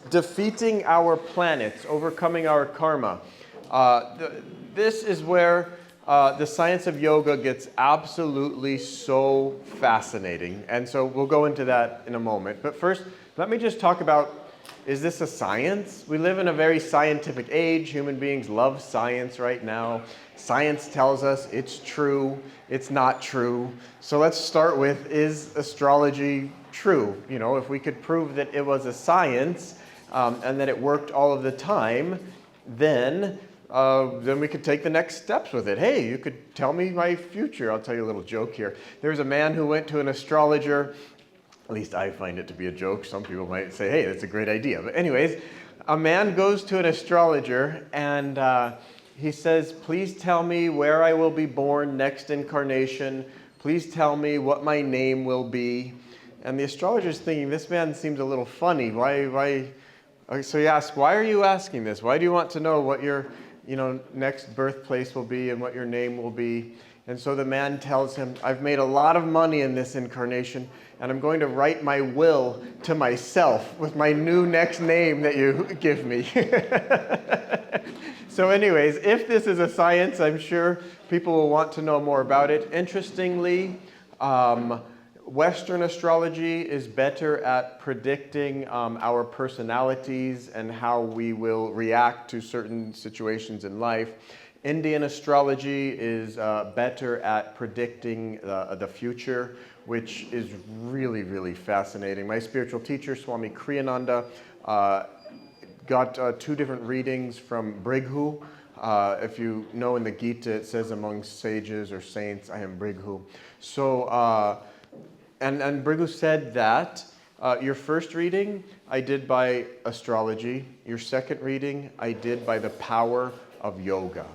defeating our planets, overcoming our karma. This is where the science of yoga gets absolutely so fascinating. And so we'll go into that in a moment. But first, let me just talk about, is this a science? We live in a very scientific age. Human beings love science right now. Science tells us it's true, it's not true. So let's start with, is astrology true? You know, if we could prove that it was a science and that it worked all of the time, then we could take the next steps with it. Hey, you could tell me my future. I'll tell you a little joke here. There's a man who went to an astrologer. At least I find it to be a joke. Some people might say, hey, that's a great idea. But anyways, a man goes to an astrologer and he says, please tell me where I will be born next incarnation. Please tell me what my name will be. And the astrologer's thinking, this man seems a little funny. Why? So he asks, why are you asking this? Why do you want to know what your next birthplace will be and what your name will be? And so the man tells him, I've made a lot of money in this incarnation, and I'm going to write my will to myself with my new next name that you give me. So anyways, if this is a science, I'm sure people will want to know more about it. Interestingly, Western astrology is better at predicting our personalities and how we will react to certain situations in life. Indian astrology is better at predicting the future, which is really, really fascinating. My spiritual teacher, Swami Kriyananda, got 2 different readings from Brighu. If you know in the Gita, it says among sages or saints, I am Brighu. So, and Brighu said that your first reading I did by astrology. Your second reading I did by the power of yoga.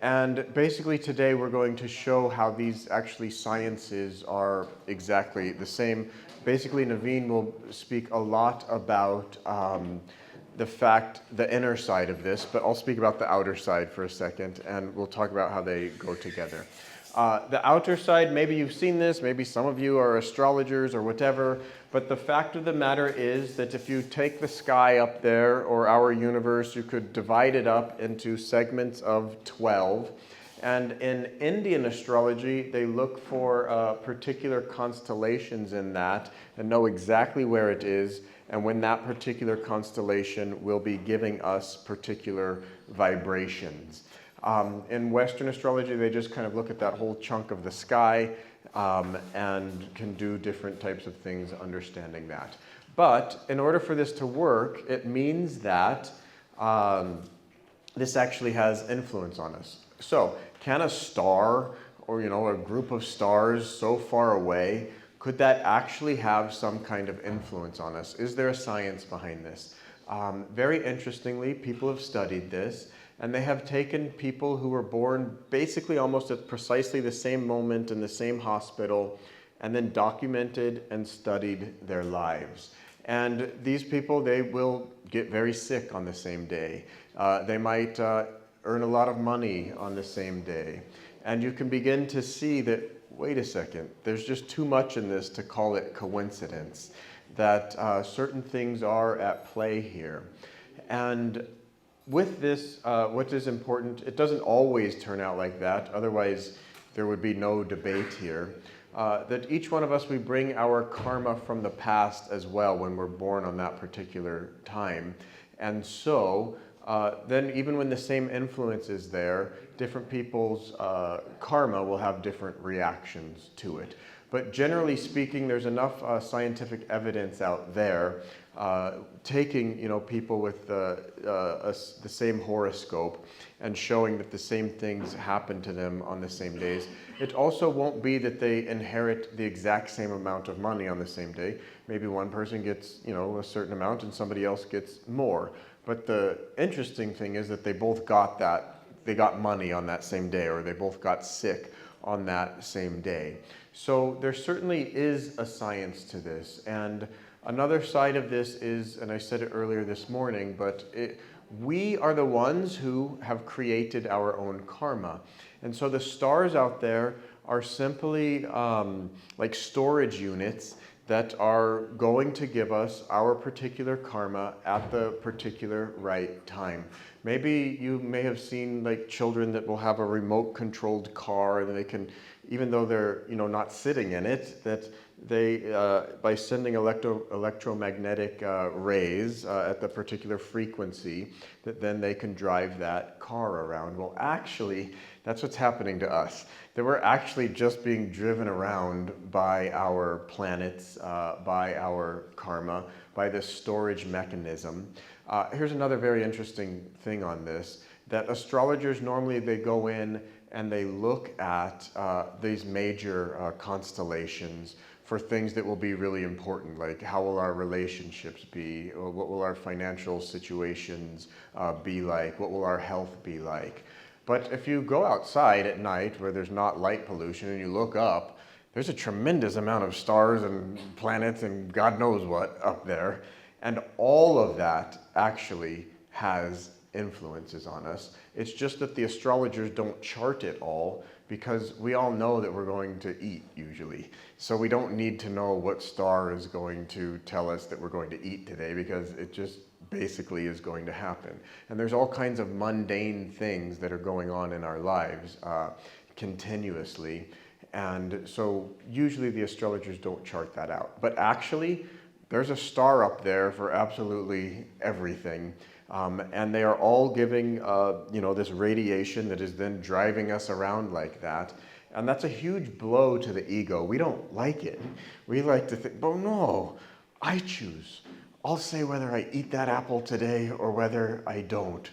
And basically today we're going to show how these actually sciences are exactly the same. Basically Naveen will speak a lot about the inner side of this, but I'll speak about the outer side for a second, and we'll talk about how they go together. The outer side, maybe you've seen this, maybe some of you are astrologers or whatever, but the fact of the matter is that if you take the sky up there, or our universe, you could divide it up into segments of 12. And in Indian astrology, they look for particular constellations in that and know exactly where it is and when that particular constellation will be giving us particular vibrations. In Western astrology, they just kind of look at that whole chunk of the sky and can do different types of things understanding that. But in order for this to work, it means that this actually has influence on us. So can a star or a group of stars so far away, could that actually have some kind of influence on us? Is there a science behind this? Very interestingly, people have studied this. And they have taken people who were born basically almost at precisely the same moment in the same hospital and then documented and studied their lives. And these people, they will get very sick on the same day. They might earn a lot of money on the same day. And you can begin to see that, wait a second, there's just too much in this to call it coincidence, that certain things are at play here. And with this, what is important, it doesn't always turn out like that, otherwise there would be no debate here, that each one of us, we bring our karma from the past as well when we're born on that particular time. And so, then even when the same influence is there, different people's karma will have different reactions to it. But generally speaking, there's enough scientific evidence out there taking people with the same horoscope and showing that the same things happen to them on the same days. It also won't be that they inherit the exact same amount of money on the same day. Maybe one person gets a certain amount and somebody else gets more. But the interesting thing is that they both got that. They got money on that same day, or they both got sick on that same day. So there certainly is a science to this. And another side of this is, and I said it earlier this morning, but we are the ones who have created our own karma. And so the stars out there are simply like storage units that are going to give us our particular karma at the particular right time. Maybe you may have seen like children that will have a remote controlled car, and they can, even though they're not sitting in it, that they by sending electromagnetic rays at the particular frequency, that then they can drive that car around. Well, actually, that's what's happening to us. That we're actually just being driven around by our planets, by our karma, by this storage mechanism. Here's another very interesting thing on this, that astrologers normally they go in and they look at these major constellations for things that will be really important, like how will our relationships be, or what will our financial situations be like, what will our health be like. But if you go outside at night where there's not light pollution and you look up, there's a tremendous amount of stars and planets and God knows what up there. And all of that actually has influences on us. It's just that the astrologers don't chart it all, because we all know that we're going to eat usually. So we don't need to know what star is going to tell us that we're going to eat today, because it just basically is going to happen. And there's all kinds of mundane things that are going on in our lives continuously. And so usually the astrologers don't chart that out. But actually, there's a star up there for absolutely everything. And they are all giving, this radiation that is then driving us around like that. And that's a huge blow to the ego. We don't like it. We like to think, oh no, I choose. I'll say whether I eat that apple today or whether I don't.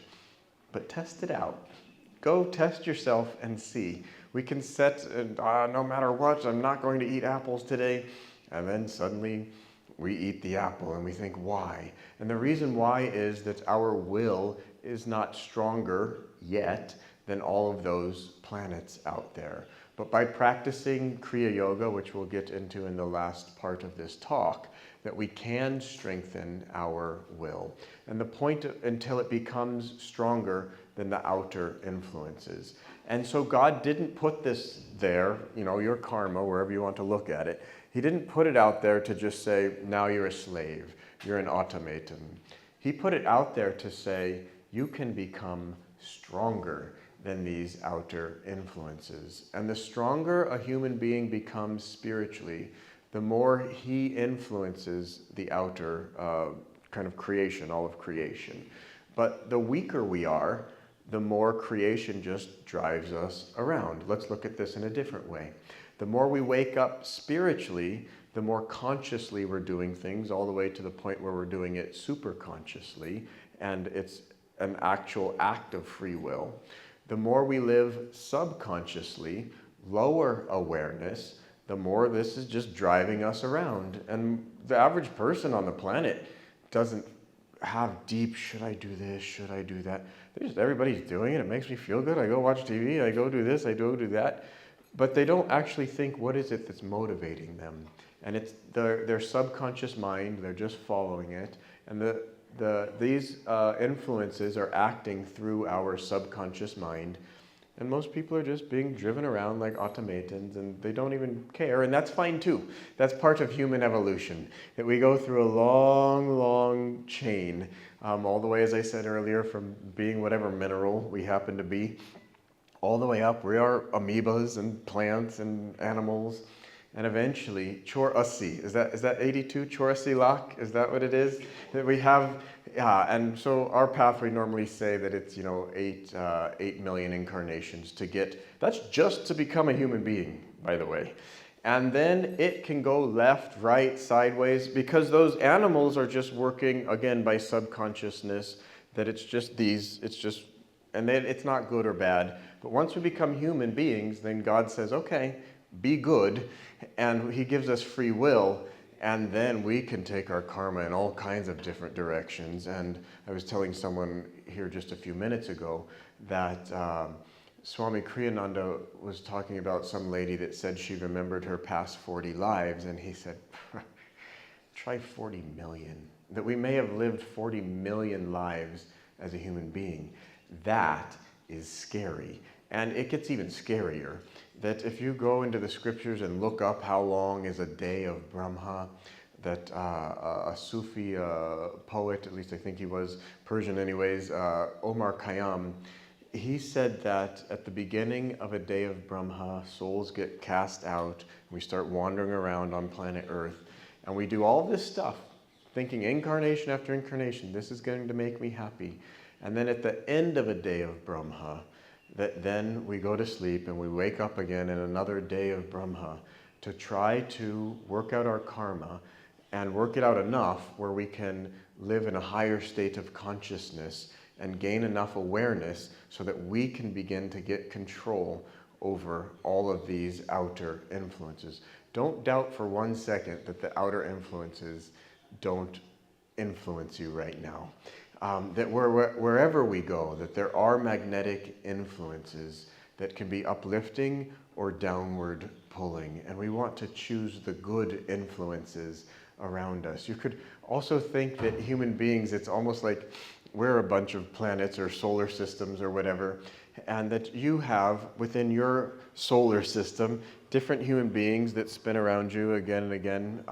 But test it out. Go test yourself and see. We can set, no matter what, I'm not going to eat apples today. And then suddenly we eat the apple and we think, why? And the reason why is that our will is not stronger yet than all of those planets out there. But by practicing Kriya Yoga, which we'll get into in the last part of this talk, that we can strengthen our will. And the point until it becomes stronger than the outer influences. And so God didn't put this there, your karma, wherever you want to look at it. He didn't put it out there to just say, now you're a slave, you're an automaton. He put it out there to say, you can become stronger than these outer influences. And the stronger a human being becomes spiritually, the more he influences the outer kind of creation, all of creation. But the weaker we are, the more creation just drives us around. Let's look at this in a different way. The more we wake up spiritually, the more consciously we're doing things, all the way to the point where we're doing it super consciously, and it's an actual act of free will. The more we live subconsciously, lower awareness, the more this is just driving us around. And the average person on the planet doesn't have deep, should I do this, should I do that? Everybody's doing it, it makes me feel good, I go watch TV, I go do this, I go do that. But they don't actually think, what is it that's motivating them? And it's their subconscious mind, they're just following it. And these influences are acting through our subconscious mind. And most people are just being driven around like automatons, and they don't even care. And that's fine too. That's part of human evolution, that we go through a long, long chain, all the way, as I said earlier, from being whatever mineral we happen to be, all the way up. We are amoebas and plants and animals. And eventually, Chorasi, is that 82? Chorasi Lak, is that what it is? That we have, and so our path, we normally say that it's, 8 million incarnations to get, that's just to become a human being, by the way. And then it can go left, right, sideways, because those animals are just working, again, by subconsciousness, that it's just and then it's not good or bad. But once we become human beings, then God says, okay, be good, and he gives us free will, and then we can take our karma in all kinds of different directions. And I was telling someone here just a few minutes ago that Swami Kriyananda was talking about some lady that said she remembered her past 40 lives, and he said, try 40 million, that we may have lived 40 million lives as a human being. That is scary. And it gets even scarier that if you go into the scriptures and look up how long is a day of Brahma, that a Sufi poet, at least I think he was Persian anyways, Omar Khayyam, he said that at the beginning of a day of Brahma, souls get cast out, we start wandering around on planet Earth, and we do all this stuff, thinking incarnation after incarnation, this is going to make me happy. And then at the end of a day of Brahma, that then we go to sleep and we wake up again in another day of Brahma to try to work out our karma and work it out enough where we can live in a higher state of consciousness and gain enough awareness so that we can begin to get control over all of these outer influences. Don't doubt for 1 second that the outer influences don't influence you right now. That wherever we go, that there are magnetic influences that can be uplifting or downward pulling. And we want to choose the good influences around us. You could also think that human beings, it's almost like we're a bunch of planets or solar systems or whatever, and that you have within your solar system different human beings that spin around you again and again.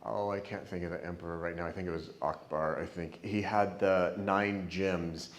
I can't think of the emperor right now. I think it was Akbar, I think. He had the 9 gems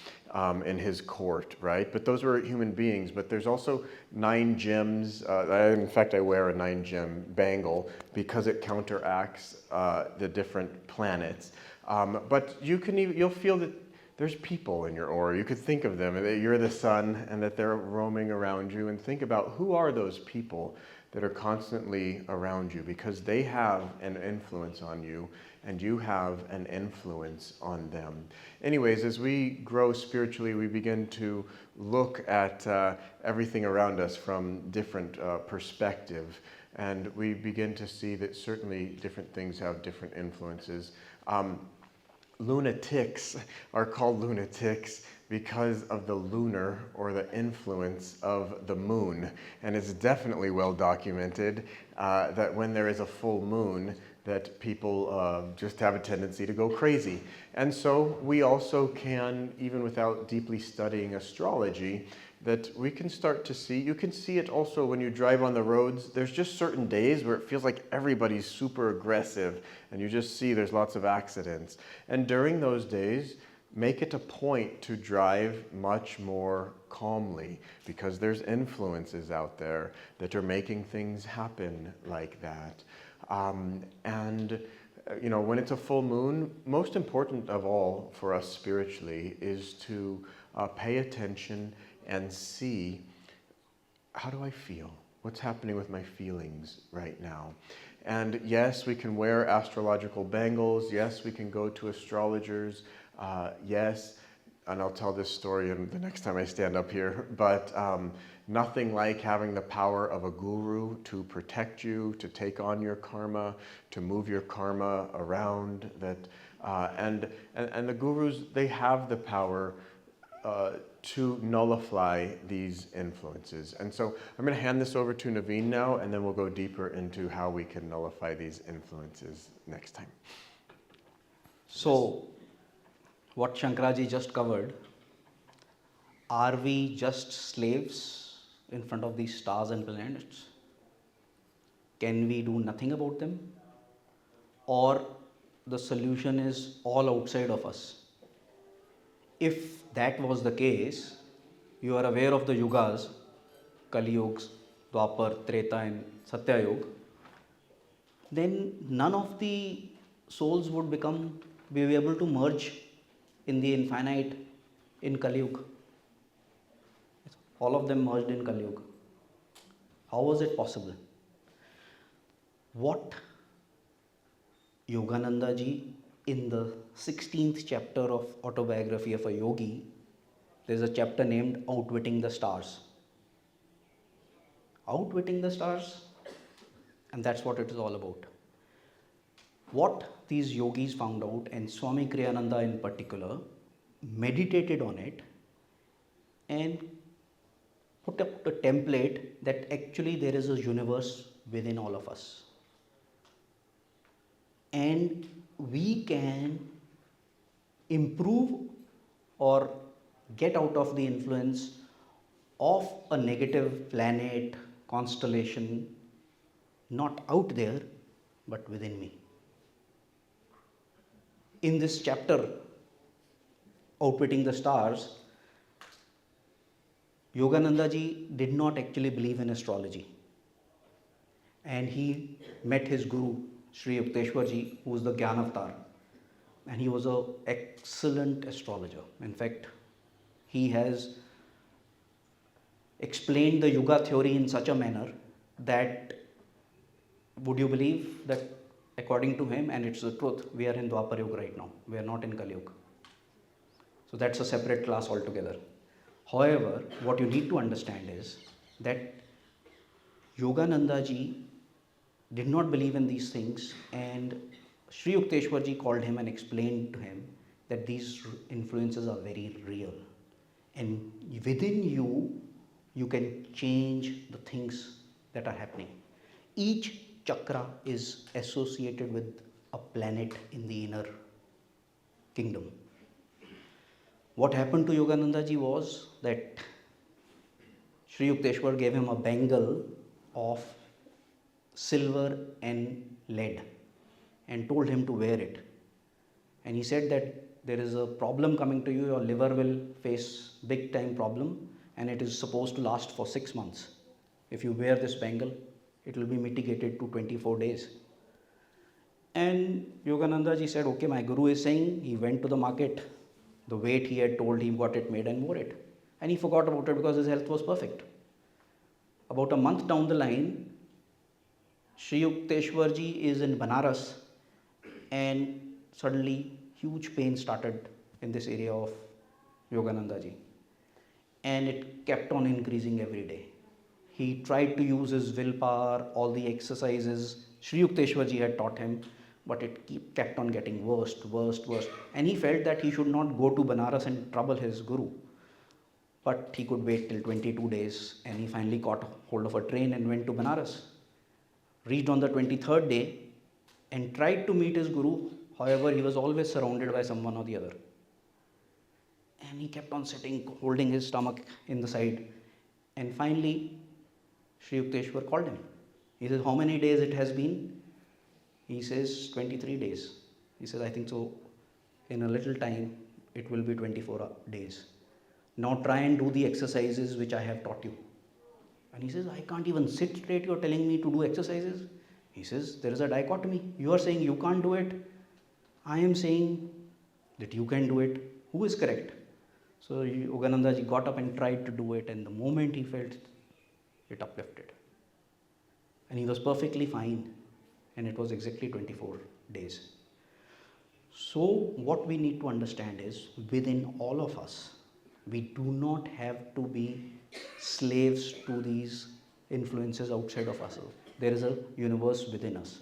in his court, right? But those were human beings. But there's also 9 gems. In fact, I wear a 9-gem bangle because it counteracts the different planets. But you'll feel that there's people in your aura. You could think of them, that you're the sun and that they're roaming around you, and think about who are those people that are constantly around you, because they have an influence on you and you have an influence on them. Anyways, as we grow spiritually, we begin to look at everything around us from different perspective, and we begin to see that certainly different things have different influences. Lunatics are called lunatics because of the lunar or the influence of the moon. And it's definitely well documented that when there is a full moon, that people just have a tendency to go crazy. And so we also can, even without deeply studying astrology, that we can start to see, you can see it also when you drive on the roads. There's just certain days where it feels like everybody's super aggressive and you just see there's lots of accidents. And during those days, make it a point to drive much more calmly, because there's influences out there that are making things happen like that. When it's a full moon, most important of all for us spiritually is to pay attention and see, how do I feel? What's happening with my feelings right now? And yes, we can wear astrological bangles. Yes, we can go to astrologers. Yes, and I'll tell this story the next time I stand up here, but nothing like having the power of a guru to protect you, to take on your karma, to move your karma around. And the gurus, they have the power to nullify these influences. And so I'm going to hand this over to Naveen now, and then we'll go deeper into how we can nullify these influences next time. So, what Shankaraji just covered, are we just slaves in front of these stars and planets? Can we do nothing about them? Or the solution is all outside of us? If that was the case, you are aware of the yugas, Kali Yuga, Dwapar, Treta and Satya Yuga, then none of the souls would be able to merge in the infinite in Kali Yuga. All of them merged in Kali Yuga. How was it possible? What Yogananda ji, in the 16th chapter of Autobiography of a Yogi, there's a chapter named Outwitting the Stars. Outwitting the stars, and that's what it is all about. What these yogis found out, and Swami Kriyananda in particular, meditated on it and put up a template that actually there is a universe within all of us. And we can improve or get out of the influence of a negative planet, constellation, not out there, but within me. In this chapter, Outwitting the Stars, Yogananda ji did not actually believe in astrology. And he met his guru, Sri Yukteswar ji, who was the Gyan Avatar. And he was an excellent astrologer. In fact, he has explained the Yuga theory in such a manner that, would you believe that according to him, and it's the truth, we are in Dwapar Yuga right now. We are not in Kali Yuga. So that's a separate class altogether. However, what you need to understand is that Yogananda ji did not believe in these things, and Sri Yukteswar ji called him and explained to him that these influences are very real. And within you, you can change the things that are happening. Each chakra is associated with a planet in the inner kingdom. What happened to Yogananda ji was that Sri Yukteswar gave him a bangle of silver and lead and told him to wear it. And he said that there is a problem coming to you, your liver will face big time problem, and it is supposed to last for 6 months. If you wear this bangle, it will be mitigated to 24 days. And Yogananda ji said, okay, my guru is saying. He went to the market, the weight he had told, he got it made and wore it. And he forgot about it because his health was perfect. About a month down the line, Sri Yukteswar ji is in Banaras, and suddenly huge pain started in this area of Yogananda ji. And it kept on increasing every day. He tried to use his willpower, all the exercises Sri Yukteswar ji had taught him, but it kept on getting worse. And he felt that he should not go to Banaras and trouble his guru. But he could wait till 22 days, and he finally got hold of a train and went to Banaras. Reached on the 23rd day and tried to meet his guru. However, he was always surrounded by someone or the other. And he kept on sitting, holding his stomach in the side. And finally, Sri Yukteswar called him. He says, how many days it has been? He says, 23 days. He says, I think so. In a little time, it will be 24 days. Now try and do the exercises which I have taught you. And he says, I can't even sit straight. You're telling me to do exercises. He says, there is a dichotomy. You are saying you can't do it. I am saying that you can do it. Who is correct? So Yogananda ji got up and tried to do it, and the moment he felt it uplifted. And he was perfectly fine, and it was exactly 24 days. So what we need to understand is, within all of us, we do not have to be slaves to these influences outside of ourselves. There is a universe within us.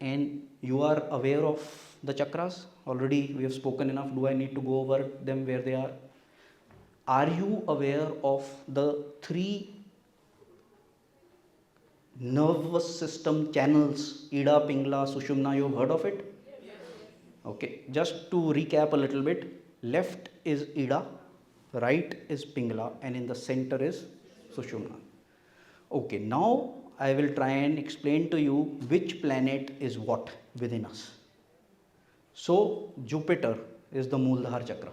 And you are aware of the chakras? Already we have spoken enough. Do I need to go over them where they are? Are you aware of the 3 nervous system channels, Ida, Pingala, Sushumna? You have heard of it? Okay, just to recap a little bit, left is Ida, right is Pingala, and in the center is Sushumna. Okay, now I will try and explain to you which planet is what within us. So Jupiter is the Mooladhara chakra.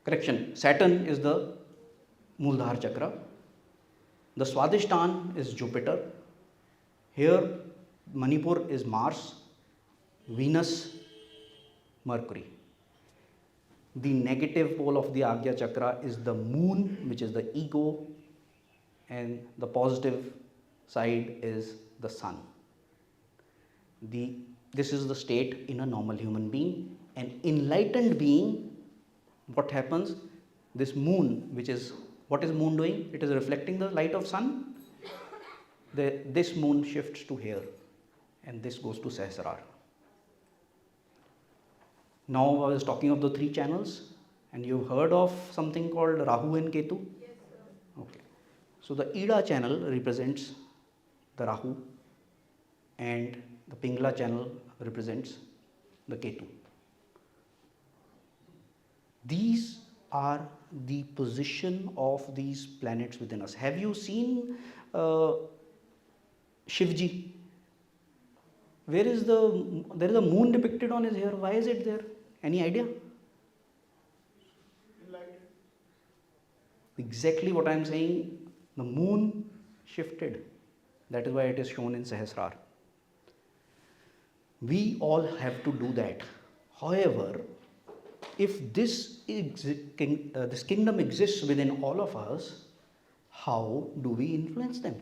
Correction, Saturn is the Mooladhara chakra. The Swadhisthana is Jupiter. Here Manipur is Mars, Venus, Mercury. The negative pole of the Agya chakra is the moon, which is the ego, and the positive side is the sun. This is the state in a normal human being. An enlightened being, what happens? This moon, what is moon doing? It is reflecting the light of sun. This moon shifts to here, and this goes to Sahasrara. Now I was talking of the 3 channels, and you've heard of something called Rahu and Ketu? Yes, sir. Okay. So the Ida channel represents the Rahu, and the Pingala channel represents the Ketu. These are the position of these planets within us. Have you seen uh, Shivji? Where is there is a moon depicted on his hair. Why is it there? Any idea? Exactly what I am saying. The moon shifted. That is why it is shown in Sahasrar. We all have to do that. However, if this kingdom exists within all of us, how do we influence them?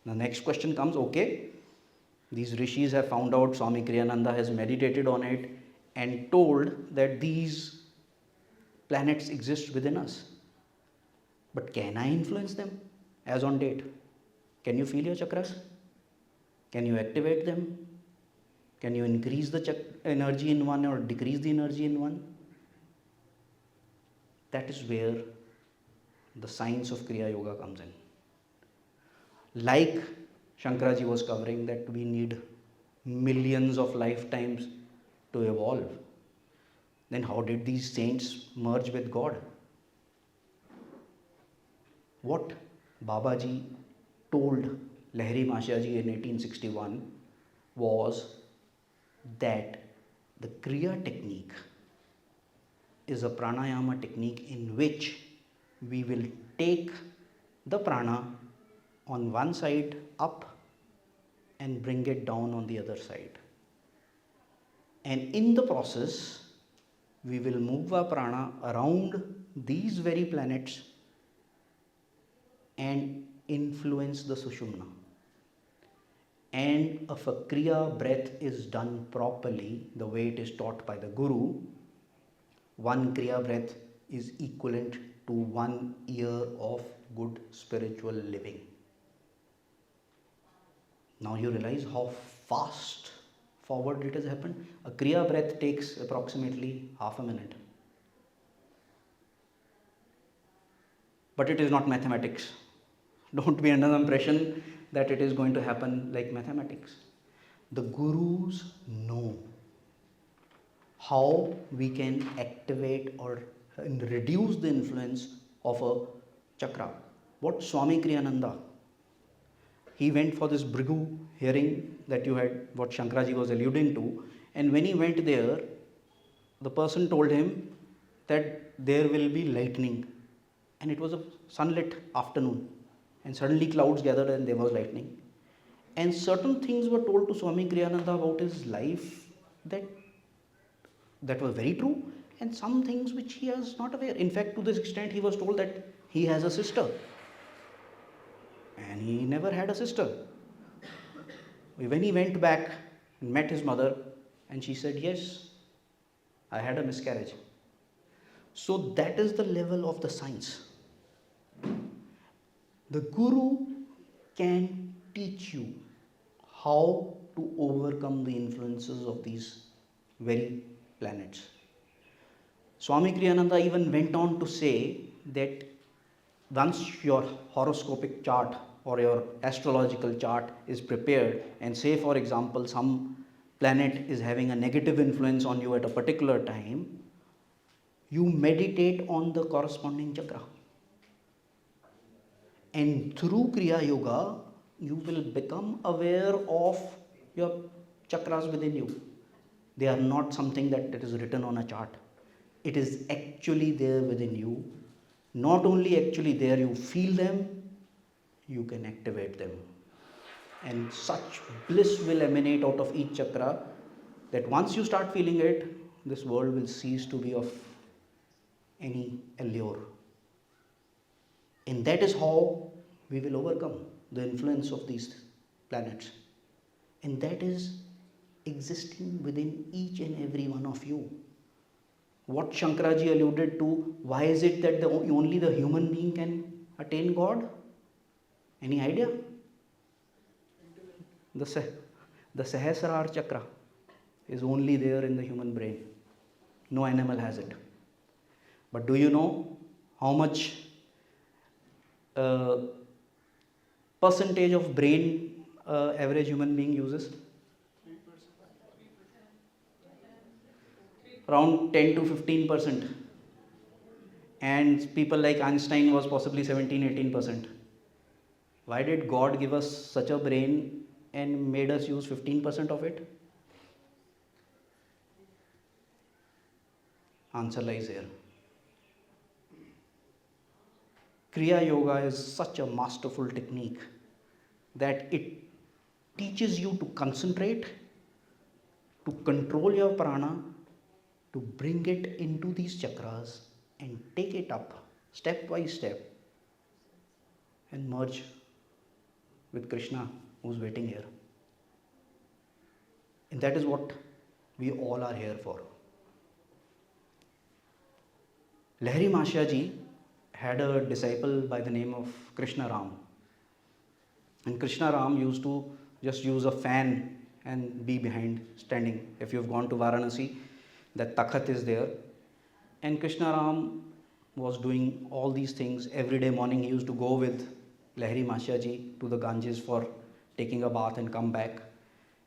The next question comes, okay, these rishis have found out, Swami Kriyananda has meditated on it and told that these planets exist within us. But can I influence them as on date? Can you feel your chakras? Can you activate them? Can you increase the energy in one or decrease the energy in one? That is where the science of Kriya Yoga comes in. Like Shankaraji was covering, that we need millions of lifetimes to evolve. Then how did these saints merge with God? What Babaji told Lahiri Mashaji in 1861 was that the Kriya technique is a pranayama technique in which we will take the prana on one side up and bring it down on the other side. And in the process, we will move our prana around these very planets and influence the Sushumna. And if a Kriya breath is done properly, the way it is taught by the Guru, one Kriya breath is equivalent to 1 year of good spiritual living. Now you realize how fast forward it has happened. A Kriya breath takes approximately half a minute. But it is not mathematics. Don't be under the impression that it is going to happen like mathematics. The Gurus know how we can activate or reduce the influence of a chakra. What Swami Kriyananda, he went for this Bhrigu hearing that you had, what Shankaraji was alluding to, and when he went there, the person told him that there will be lightning, and it was a sunlit afternoon, and suddenly clouds gathered and there was lightning. And certain things were told to Swami Kriyananda about his life that were very true, and some things which he was not aware. In fact, to this extent, he was told that he has a sister, and he never had a sister. When he went back and met his mother, and she said, yes, I had a miscarriage. So that is the level of the science. The Guru can teach you how to overcome the influences of these very planets. Swami Kriyananda even went on to say that once your horoscopic chart or your astrological chart is prepared, and say for example some planet is having a negative influence on you at a particular time, you meditate on the corresponding chakra. And through Kriya Yoga, you will become aware of your chakras within you. They are not something that is written on a chart. It is actually there within you. Not only actually there, you feel them, you can activate them. And such bliss will emanate out of each chakra that once you start feeling it, this world will cease to be of any allure. And that is how we will overcome the influence of these planets. And that is existing within each and every one of you. What Shankaraji alluded to, why is it that only the human being can attain God? Any idea? The Sahasrar chakra is only there in the human brain. No animal has it. But do you know how much percentage of brain average human being uses? Around 10 to 15%. and people like Einstein was possibly 17-18%. Why did God give us such a brain and made us use 15% of it? Answer lies here. Kriya Yoga is such a masterful technique that it teaches you to concentrate, to control your prana, to bring it into these chakras and take it up step by step and merge with Krishna who's waiting here. And that is what we all are here for. Lahiri Mashya ji had a disciple by the name of Krishna Ram. And Krishna Ram used to just use a fan and be behind standing. If you've gone to Varanasi, that takhat is there. And Krishna Ram was doing all these things. Every day morning he used to go with Lahiri Mashya ji to the Ganges for taking a bath and come back.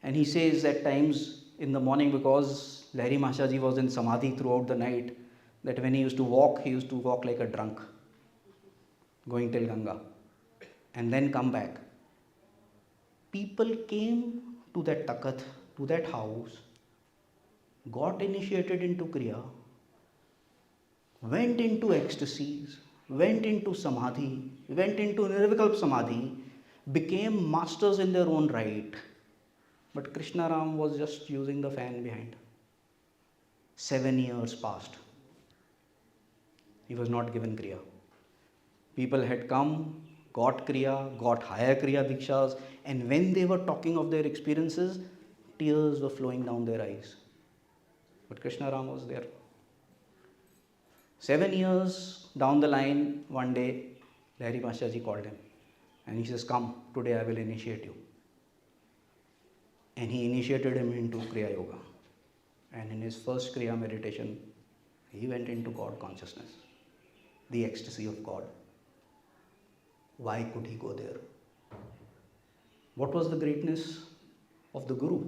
And he says at times in the morning, because Lahiri Mashya ji was in Samadhi throughout the night, that when he used to walk like a drunk, going till Ganga and then come back. People came to that takhat, to that house, got initiated into Kriya, went into ecstasies, went into Samadhi, went into Nirvikalp Samadhi, became masters in their own right. But Krishna Ram was just using the fan behind. 7 years passed. He was not given Kriya. People had come, got Kriya, got higher Kriya Dikshas, and when they were talking of their experiences, tears were flowing down their eyes. But Krishna Ram was there. 7 years down the line, one day, Lahiri Mashya ji called him. And he says, come, today I will initiate you. And he initiated him into Kriya Yoga. And in his first Kriya meditation, he went into God consciousness, the ecstasy of God. Why could he go there? What was the greatness of the Guru?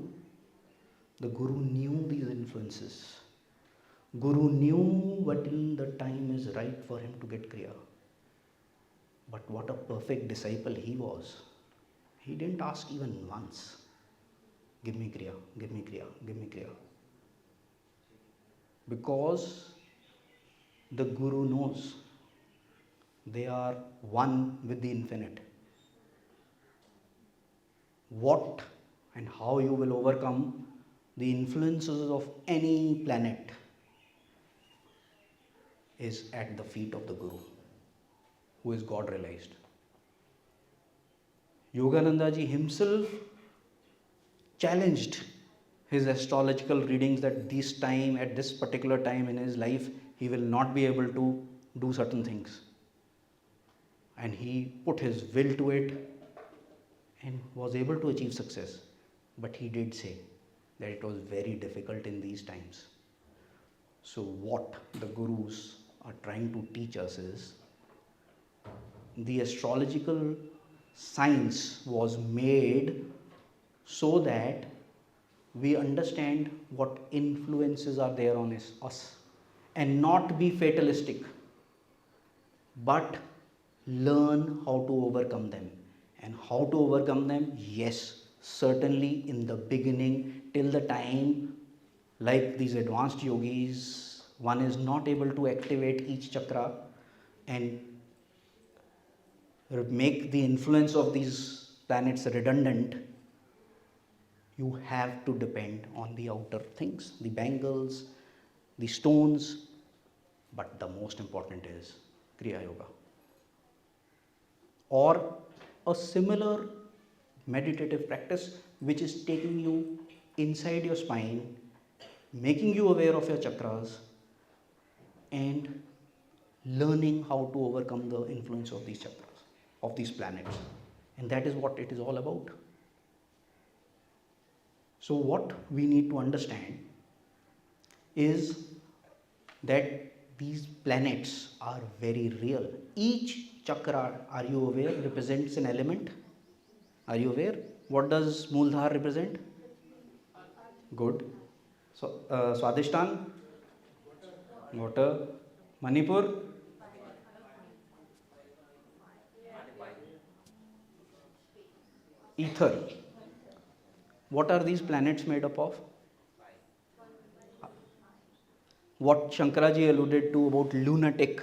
The Guru knew these influences. Guru knew when the time is right for him to get Kriya. But what a perfect disciple he was. He didn't ask even once, give me Kriya, give me Kriya, give me Kriya. Because the Guru knows they are one with the infinite. What and how you will overcome the influences of any planet is at the feet of the Guru, who is God realized. Yogananda ji himself challenged his astrological readings that at this particular time in his life, he will not be able to do certain things. And he put his will to it and was able to achieve success. But he did say that it was very difficult in these times. So what the Gurus are trying to teach us is, the astrological science was made so that we understand what influences are there on us and not be fatalistic, but learn how to overcome them. And how to overcome them? Yes, certainly in the beginning, till the time, like these advanced yogis, one is not able to activate each chakra and make the influence of these planets redundant. You have to depend on the outer things, the bangles, the stones, but the most important is Kriya Yoga. Or a similar meditative practice which is taking you inside your spine, making you aware of your chakras, and learning how to overcome the influence of these chakras, of these planets. And that is what it is all about. So what we need to understand is that these planets are very real. Each chakra, are you aware, represents an element? Are you aware? What does Mooladhara represent? Good. So, Swadhisthana? Water. Manipur? ether. What are these planets made up of? What Shankaraji alluded to about lunatic.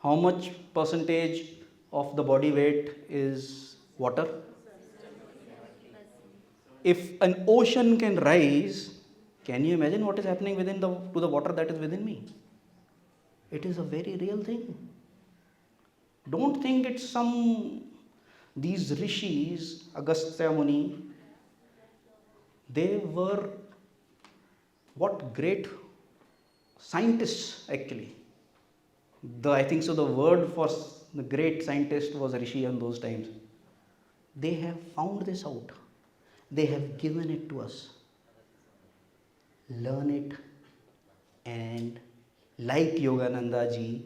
How much percentage of the body weight is water? If an ocean can rise, can you imagine what is happening to the water that is within me? It is a very real thing. Don't think it's these rishis, Agastya Muni, they were what great scientists actually. I think so the word for the great scientist was rishi in those times. They have found this out. They have given it to us. Learn it, and like Yogananda ji,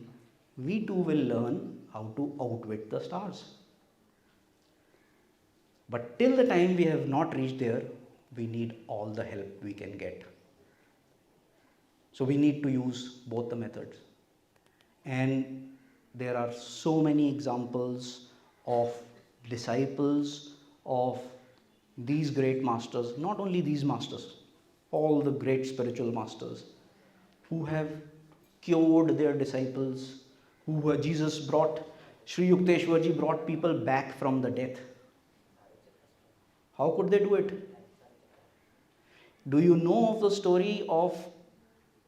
we too will learn how to outwit the stars. But till the time we have not reached there, we need all the help we can get. So we need to use both the methods. And there are so many examples of disciples of these great masters, not only these masters, all the great spiritual masters who have cured their disciples, Jesus brought, Sri Yukteswarji brought people back from the death. How could they do it? Do you know of the story of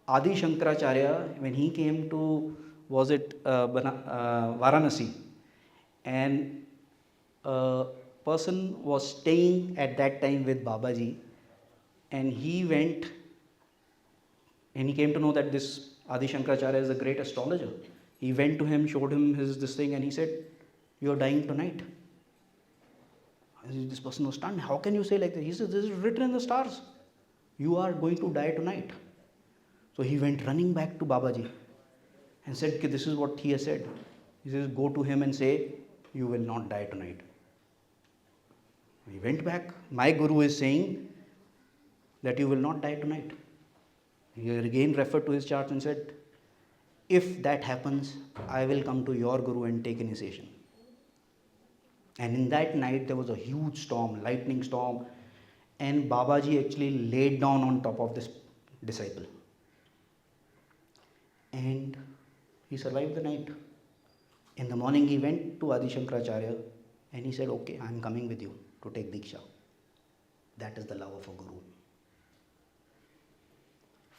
Adi Shankaracharya when he came to, Varanasi, and a person was staying at that time with Babaji, and he went and he came to know that this Adi Shankaracharya is a great astrologer. He went to him, showed him this thing, and he said, "You are dying tonight." This person was stunned. How can you say like that? He said, "This is written in the stars. You are going to die tonight." So he went running back to Babaji and said, "This is what he has said." He says, "Go to him and say, you will not die tonight." He went back. "My guru is saying that you will not die tonight." He again referred to his charts and said, "If that happens, I will come to your guru and take initiation." And in that night, there was a huge storm, lightning storm, and Babaji actually laid down on top of this disciple. And he survived the night. In the morning, he went to Adi Shankaracharya and he said, "Okay, I am coming with you to take Diksha." That is the love of a guru.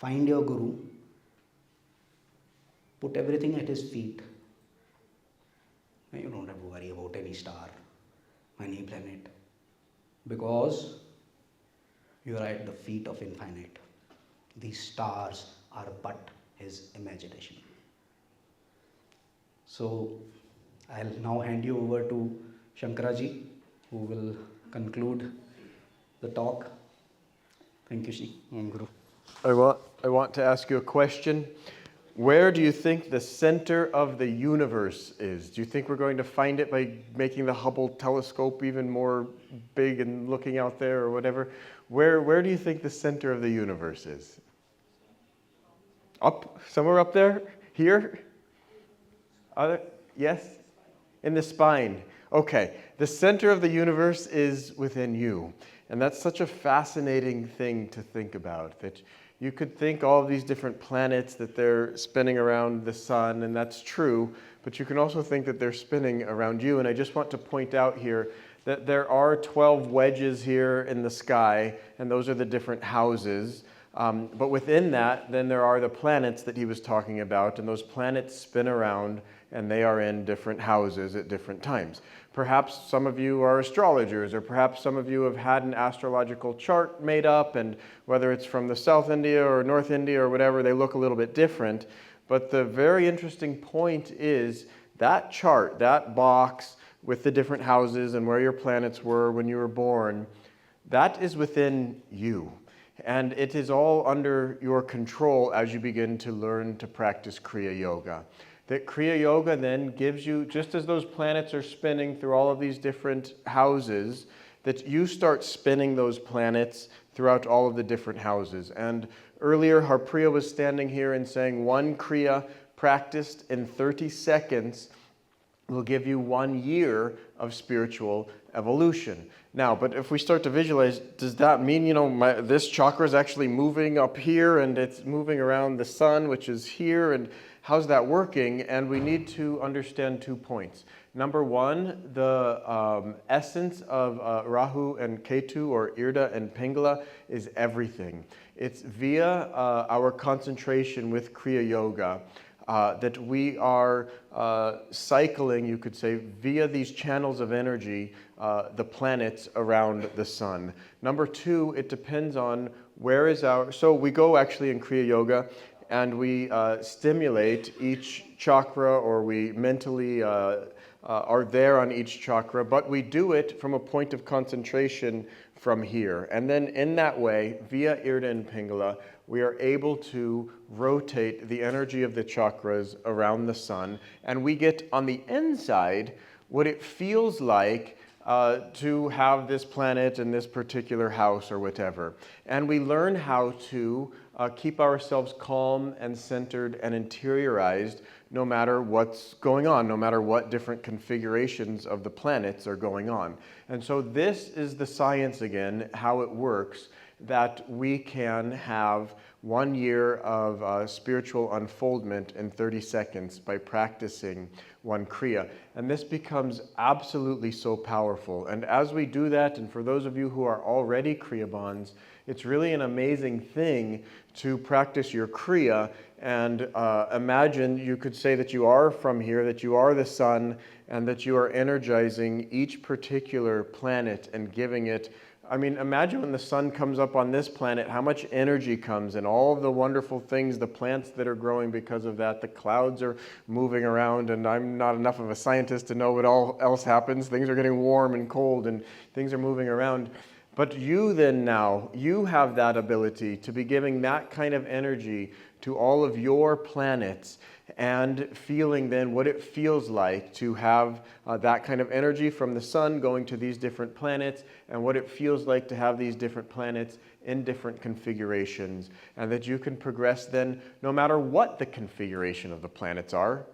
Find your guru, put everything at his feet. You don't have to worry about any star, any planet, because you are at the feet of infinite. These stars are but his imagination. So I'll now hand you over to Shankaraji, who will conclude the talk. Thank you, Shri Guru. I want to ask you a question. Where do you think the center of the universe is? Do you think we're going to find it by making the Hubble telescope even more big and looking out there or whatever? Where do you think the center of the universe is? Up? Somewhere up there? Here? Yes? In the spine. Okay. The center of the universe is within you. And that's such a fascinating thing to think about, that you could think all of these different planets, that they're spinning around the sun, and that's true, but you can also think that they're spinning around you. And I just want to point out here that there are 12 wedges here in the sky, and those are the different houses. But within that, then there are the planets that he was talking about, and those planets spin around, and they are in different houses at different times. Perhaps some of you are astrologers, or perhaps some of you have had an astrological chart made up, and whether it's from the South India or North India or whatever, they look a little bit different. But the very interesting point is that chart, that box with the different houses and where your planets were when you were born, that is within you. And it is all under your control as you begin to learn to practice Kriya Yoga. That Kriya Yoga then gives you, just as those planets are spinning through all of these different houses, that you start spinning those planets throughout all of the different houses. And earlier, Harpriya was standing here and saying one Kriya practiced in 30 seconds will give you 1 year of spiritual evolution. Now, but if we start to visualize, does that mean, this chakra is actually moving up here and it's moving around the sun, which is here, and how's that working? And we need to understand 2 points. Number one, the essence of Rahu and Ketu, or Irda and Pingala, is everything. It's via our concentration with Kriya Yoga that we are cycling, you could say, via these channels of energy, the planets around the sun. Number two, it depends on where is our, so we go actually in Kriya Yoga and we stimulate each chakra, or we mentally are there on each chakra, but we do it from a point of concentration from here. And then in that way, via Irda and Pingala, we are able to rotate the energy of the chakras around the sun, and we get on the inside what it feels like to have this planet in this particular house or whatever. And we learn how to keep ourselves calm and centered and interiorized no matter what's going on, no matter what different configurations of the planets are going on. And so this is the science again, how it works, that we can have 1 year of spiritual unfoldment in 30 seconds by practicing one Kriya. And this becomes absolutely so powerful. And as we do that, and for those of you who are already Kriyabans, it's really an amazing thing to practice your Kriya and imagine, you could say that you are from here, that you are the sun, and that you are energizing each particular planet and giving it. I mean, imagine when the sun comes up on this planet, how much energy comes, and all of the wonderful things, the plants that are growing because of that, the clouds are moving around, and I'm not enough of a scientist to know what all else happens. Things are getting warm and cold, and things are moving around. But you then now, you have that ability to be giving that kind of energy to all of your planets, and feeling then what it feels like to have that kind of energy from the sun going to these different planets, and what it feels like to have these different planets in different configurations, and that you can progress then no matter what the configuration of the planets are.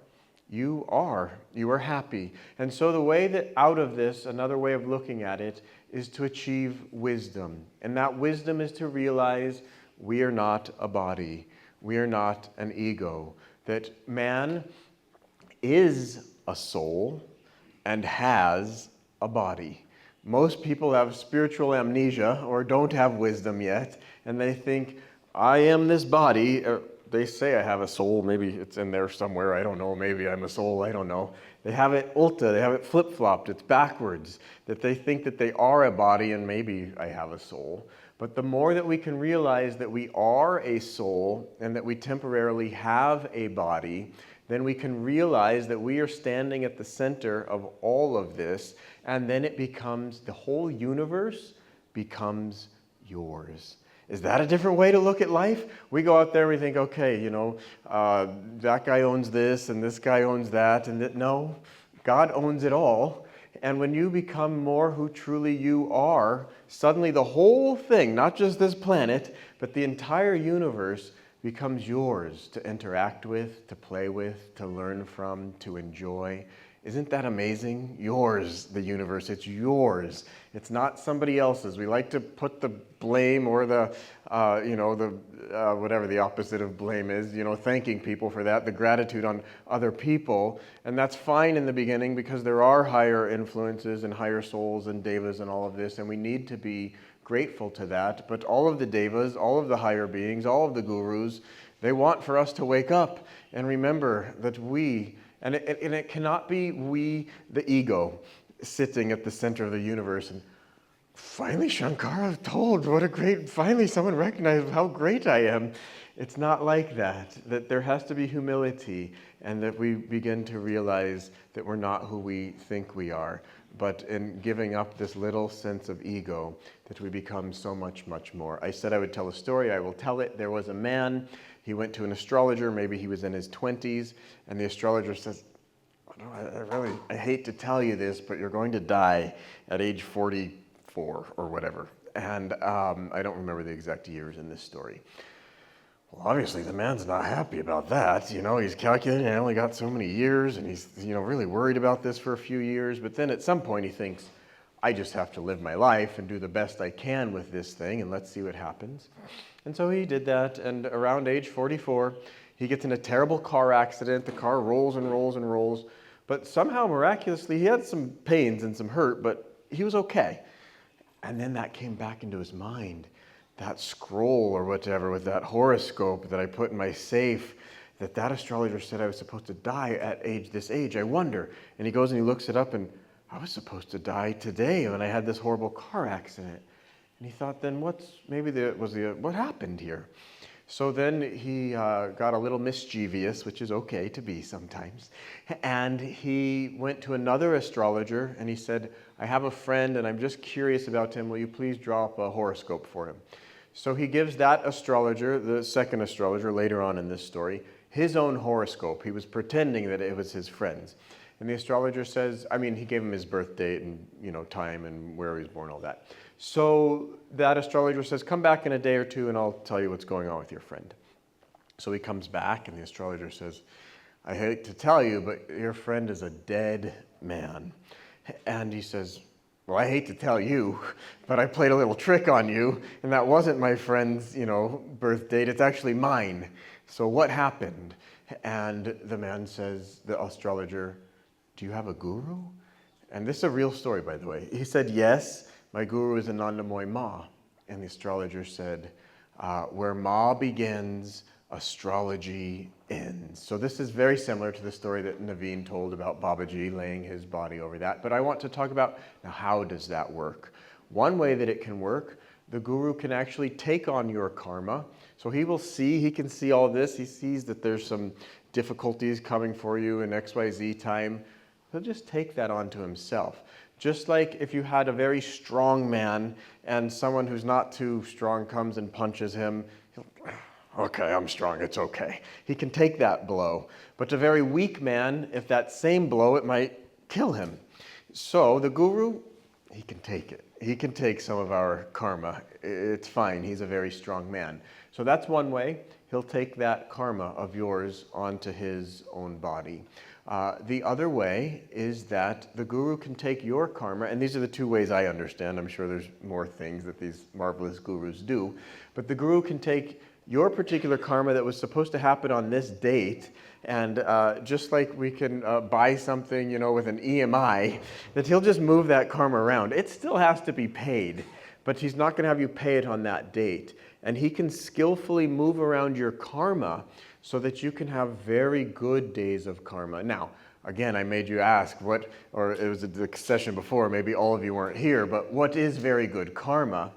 You are happy. And so the way that out of this, another way of looking at it, is to achieve wisdom. And that wisdom is to realize we are not a body. We are not an ego. That man is a soul and has a body. Most people have spiritual amnesia or don't have wisdom yet, and they think, I am this body. They say I have a soul, maybe it's in there somewhere, I don't know, maybe I'm a soul, I don't know. They have it ulta, they have it flip-flopped, it's backwards, that they think that they are a body and maybe I have a soul. But the more that we can realize that we are a soul and that we temporarily have a body, then we can realize that we are standing at the center of all of this, and then it becomes, the whole universe becomes yours. Is that a different way to look at life? We go out there and we think, okay, that guy owns this and this guy owns that, and that. No, God owns it all. And when you become more who truly you are, suddenly the whole thing, not just this planet, but the entire universe becomes yours to interact with, to play with, to learn from, to enjoy. Isn't that amazing? Yours, the universe, it's yours. It's not somebody else's. We like to put the blame or the whatever the opposite of blame is, thanking people for that, the gratitude on other people. And that's fine in the beginning because there are higher influences and higher souls and devas and all of this, and we need to be grateful to that. But all of the devas, all of the higher beings, all of the gurus, they want for us to wake up and remember that we, and it cannot be we, the ego, sitting at the center of the universe and finally Shankara told, finally someone recognized how great I am. It's not like that, that there has to be humility and that we begin to realize that we're not who we think we are, but in giving up this little sense of ego, that we become so much, much more. I said I would tell a story, I will tell it. There was a man, he went to an astrologer, maybe he was in his 20s, and the astrologer says, I hate to tell you this, but you're going to die at age 44 or whatever. And I don't remember the exact years in this story. Well, obviously the man's not happy about that. He's calculating, I only got so many years, and he's, really worried about this for a few years. But then at some point he thinks, I just have to live my life and do the best I can with this thing, and let's see what happens. And so he did that, and around age 44, he gets in a terrible car accident. The car rolls and rolls and rolls, but somehow miraculously, he had some pains and some hurt, but he was okay. And then that came back into his mind. That scroll or whatever with that horoscope that I put in my safe, that astrologer said I was supposed to die at this age. I wonder. And he goes and he looks it up, and I was supposed to die today when I had this horrible car accident. And he thought, then what happened here? So then he got a little mischievous, which is okay to be sometimes. And he went to another astrologer and he said, I have a friend and I'm just curious about him. Will you please draw up a horoscope for him? So he gives that astrologer, the second astrologer later on in this story, his own horoscope. He was pretending that it was his friend's. And the astrologer says, he gave him his birth date and, time and where he was born, all that. So that astrologer says, come back in a day or two and I'll tell you what's going on with your friend. So he comes back and the astrologer says, I hate to tell you, but your friend is a dead man. And he says, well, I hate to tell you, but I played a little trick on you, and that wasn't my friend's, birth date. It's actually mine. So what happened? And the man says, the astrologer, do you have a guru? And this is a real story, by the way. He said, yes, my guru is Ananda Ma. And the astrologer said, where Ma begins, astrology ends. So this is very similar to the story that Naveen told about Babaji laying his body over that. But I want to talk about, now, how does that work? One way that it can work, the guru can actually take on your karma. So he can see all this. He sees that there's some difficulties coming for you in XYZ time. He'll just take that onto himself. Just like if you had a very strong man and someone who's not too strong comes and punches him, okay, I'm strong, it's okay. He can take that blow. But a very weak man, if that same blow, it might kill him. So the guru, he can take it. He can take some of our karma. It's fine, he's a very strong man. So that's one way. He'll take that karma of yours onto his own body. The other way is that the guru can take your karma, and these are the two ways I understand. I'm sure there's more things that these marvelous gurus do. But the guru can take your particular karma that was supposed to happen on this date, and just like we can buy something, with an EMI, that he'll just move that karma around. It still has to be paid, but he's not going to have you pay it on that date. And he can skillfully move around your karma so that you can have very good days of karma. Now, again, I made you ask or it was the session before, maybe all of you weren't here, but what is very good karma?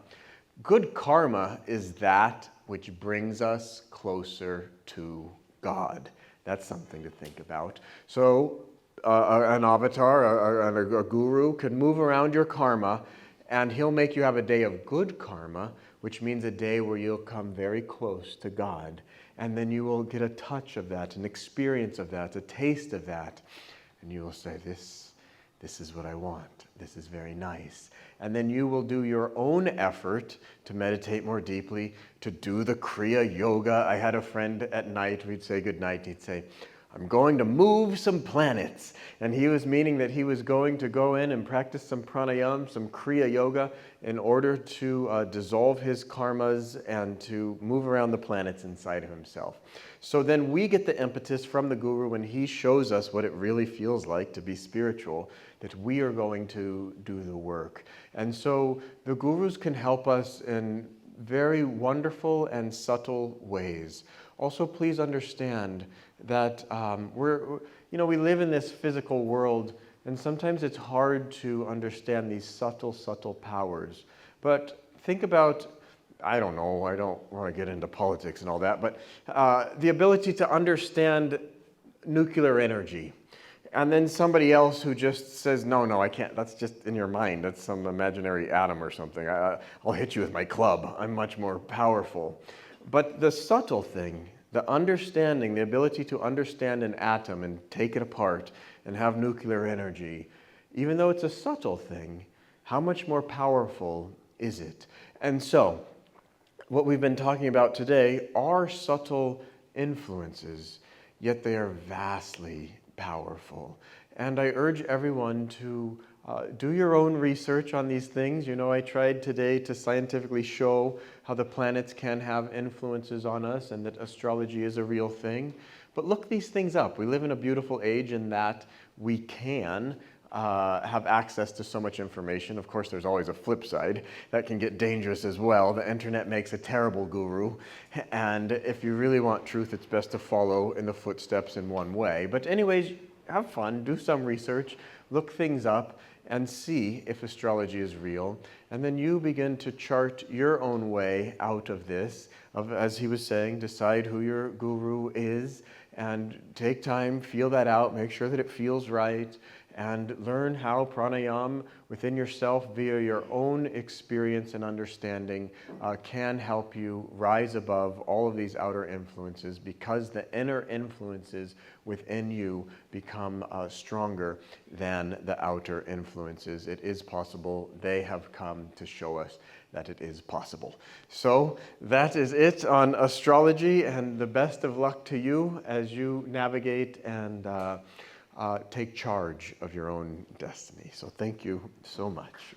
Good karma is that which brings us closer to God. That's something to think about. So an avatar, a guru can move around your karma, and he'll make you have a day of good karma, which means a day where you'll come very close to God. And then you will get a touch of that, an experience of that, a taste of that. And you will say, this is what I want. This is very nice. And then you will do your own effort to meditate more deeply, to do the Kriya Yoga. I had a friend at night, we'd say good night, he'd say, I'm going to move some planets. And he was meaning that he was going to go in and practice some pranayama, some Kriya Yoga, in order to dissolve his karmas and to move around the planets inside of himself. So then we get the impetus from the guru when he shows us what it really feels like to be spiritual, that we are going to do the work. And so the gurus can help us in very wonderful and subtle ways. Also, please understand that we live in this physical world, and sometimes it's hard to understand these subtle powers. But think about, I don't know, I don't want to get into politics and all that, but the ability to understand nuclear energy. And then somebody else who just says, no, I can't. That's just in your mind. That's some imaginary atom or something. I'll hit you with my club. I'm much more powerful. But the subtle thing, the understanding, the ability to understand an atom and take it apart and have nuclear energy, even though it's a subtle thing, how much more powerful is it? And so, what we've been talking about today are subtle influences, yet they are vastly powerful. And I urge everyone to do your own research on these things. You know, I tried today to scientifically show how the planets can have influences on us and that astrology is a real thing. But look these things up. We live in a beautiful age in that we can have access to so much information. Of course, there's always a flip side that can get dangerous as well. The internet makes a terrible guru, and if you really want truth, it's best to follow in the footsteps in one way. But anyways, have fun, do some research, look things up, and see if astrology is real. And then you begin to chart your own way out of this, as he was saying, decide who your guru is, and take time, feel that out, make sure that it feels right, and learn how pranayama within yourself via your own experience and understanding can help you rise above all of these outer influences, because the inner influences within you become stronger than the outer influences. It is possible. They have come to show us that it is possible. So that is it on astrology, and the best of luck to you as you navigate and take charge of your own destiny. So thank you so much.